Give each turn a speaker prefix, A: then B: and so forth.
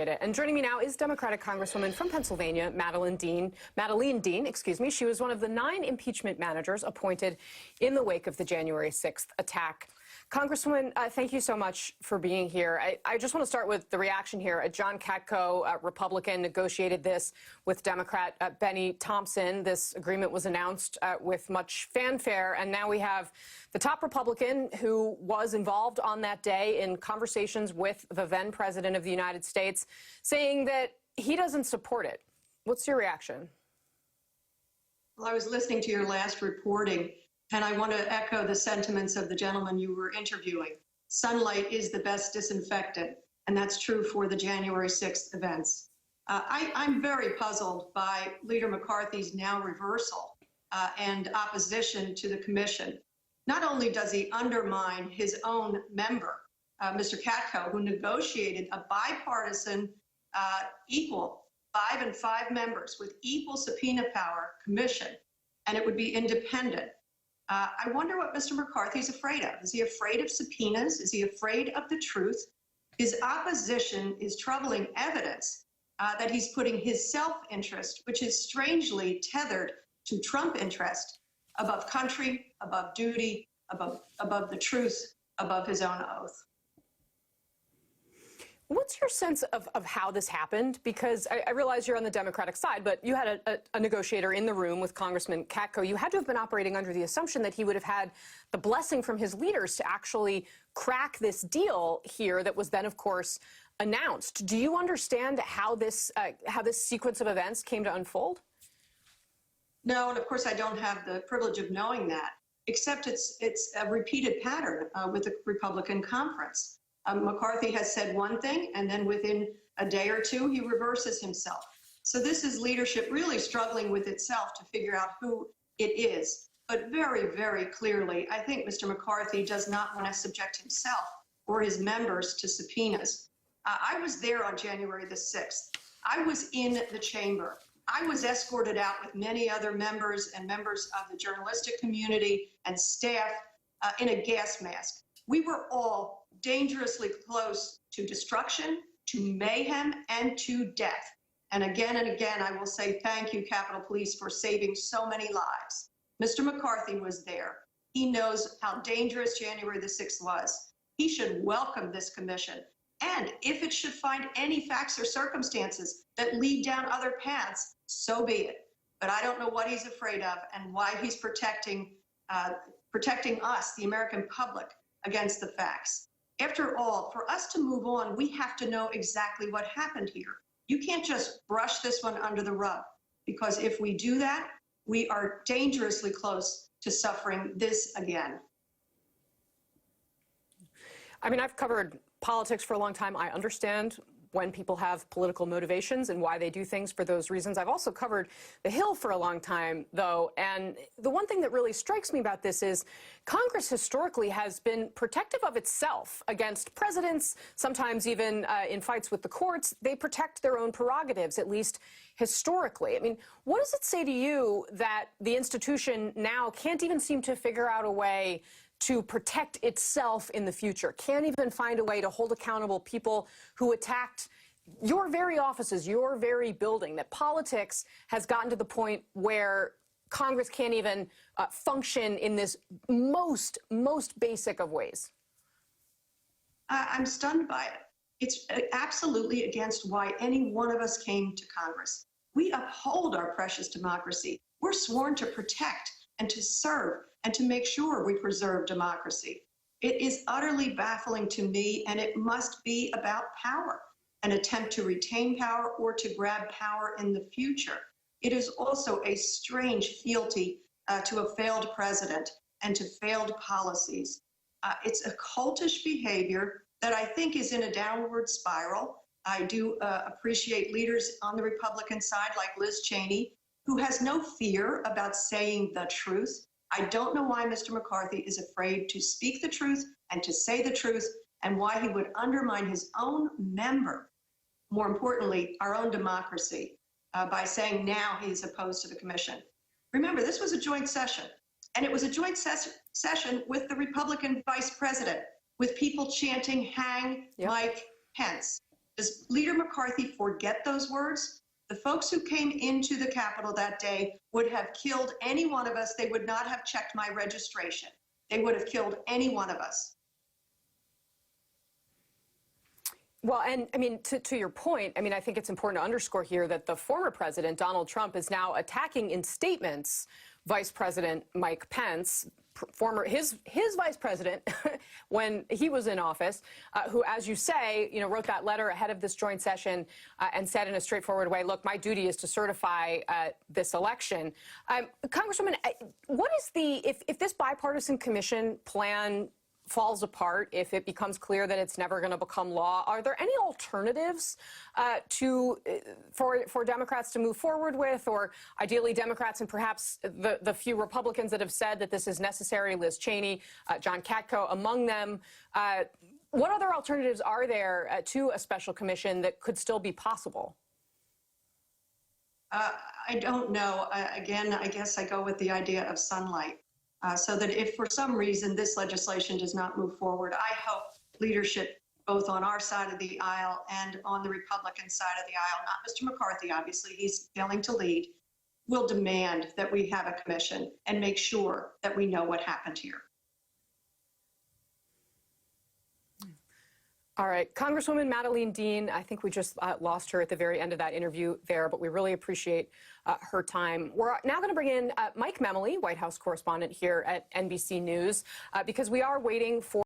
A: it. And joining me now is Democratic Congresswoman from Pennsylvania, Madeleine Dean. She was one of the 9 impeachment managers appointed in the wake of the January 6th attack. Congresswoman, thank you so much for being here. I just want to start with the reaction here. John Katko, a Republican, negotiated this with Democrat Benny Thompson. This agreement was announced with much fanfare, and now we have the top Republican who was involved on that day in conversations with the then President of the United States saying that he doesn't support it. What's your reaction?
B: Well, I was listening to your last reporting, and I want to echo the sentiments of the gentleman you were interviewing. Sunlight is the best disinfectant, and that's true for the January 6th events. I'm very puzzled by Leader McCarthy's now reversal and opposition to the commission. Not only does he undermine his own member, Mr. Katko, who negotiated a bipartisan, equal 5 and 5 members with equal subpoena power commission, and it would be independent. I wonder what Mr. McCarthy is afraid of. Is he afraid of subpoenas? Is he afraid of the truth? His opposition is troubling evidence that he's putting his self-interest, which is strangely tethered to Trump interest, above country, above duty, above the truth, above his own oath.
A: What's your sense of how this happened? Because I realize you're on the Democratic side, but you had a negotiator in the room with Congressman Katko. You had to have been operating under the assumption that he would have had the blessing from his leaders to actually crack this deal here that was then, of course, announced. Do you understand how this sequence of events came to unfold?
B: No, and of course I don't have the privilege of knowing that, except it's a repeated pattern with the Republican conference. McCarthy has said one thing, and then within a day or two, he reverses himself. So this is leadership really struggling with itself to figure out who it is. But very, very clearly, I think Mr. McCarthy does not want to subject himself or his members to subpoenas. I was there on January the 6th. I was in the chamber. I was escorted out with many other members and members of the journalistic community and staff in a gas mask. We were all dangerously close to destruction, to mayhem, and to death. And again, I will say thank you, Capitol Police, for saving so many lives. Mr. McCarthy was there. He knows how dangerous January the 6th was. He should welcome this commission. And if it should find any facts or circumstances that lead down other paths, so be it. But I don't know what he's afraid of and why he's protecting us, the American public, against the facts. After all, for us to move on, we have to know exactly what happened here. You can't just brush this one under the rug, because if we do that, we are dangerously close to suffering this again.
A: I mean, I've covered politics for a long time. I understand when people have political motivations and why they do things for those reasons. I've also covered the Hill for a long time, though, and the one thing that really strikes me about this is Congress historically has been protective of itself against presidents, sometimes even in fights with the courts. They protect their own prerogatives, at least historically. I mean, what does it say to you that the institution now can't even seem to figure out a way to protect itself in the future, can't even find a way to hold accountable people who attacked your very offices, your very building, that politics has gotten to the point where Congress can't even function in this most basic of ways?
B: I'm stunned by it. It's absolutely against why any one of us came to Congress. We uphold our precious democracy. We're sworn to protect and to serve and to make sure we preserve democracy. It is utterly baffling to me, and it must be about power, an attempt to retain power or to grab power in the future. It is also a strange fealty to a failed president and to failed policies. It's a cultish behavior that I think is in a downward spiral. I do appreciate leaders on the Republican side like Liz Cheney, who has no fear about saying the truth. I don't know why Mr. McCarthy is afraid to speak the truth and to say the truth, and why he would undermine his own member, more importantly, our own democracy, by saying now he's opposed to the commission. Remember, this was a joint session, and it was a joint session with the Republican vice president, with people chanting, "Hang Mike Pence." Does Leader McCarthy forget those words? The folks who came into the Capitol that day would have killed any one of us. They would not have checked my registration. They would have killed any one of us.
A: Well, and I mean, to your point, I mean, I think it's important to underscore here that the former president, Donald Trump, is now attacking in statements Vice President Mike Pence, his vice president when he was in office, who, as you say, wrote that letter ahead of this joint session and said in a straightforward way, look, my duty is to certify this election. Congresswoman, what is if this bipartisan commission plan falls apart, if it becomes clear that it's never going to become law, are there any alternatives for Democrats to move forward with, or ideally Democrats and perhaps the few Republicans that have said that this is necessary, Liz Cheney, John Katko among them? What other alternatives are there to a special commission that could still be possible?
B: I don't know. Again, I guess I go with the idea of sunlight. So that if for some reason this legislation does not move forward, I hope leadership both on our side of the aisle and on the Republican side of the aisle, not Mr. McCarthy, obviously, he's failing to lead, will demand that we have a commission and make sure that we know what happened here.
A: All right. Congresswoman Madeleine Dean, I think we just lost her at the very end of that interview there, but we really appreciate her time. We're now going to bring in Mike Memoli, White House correspondent here at NBC News, because we are waiting for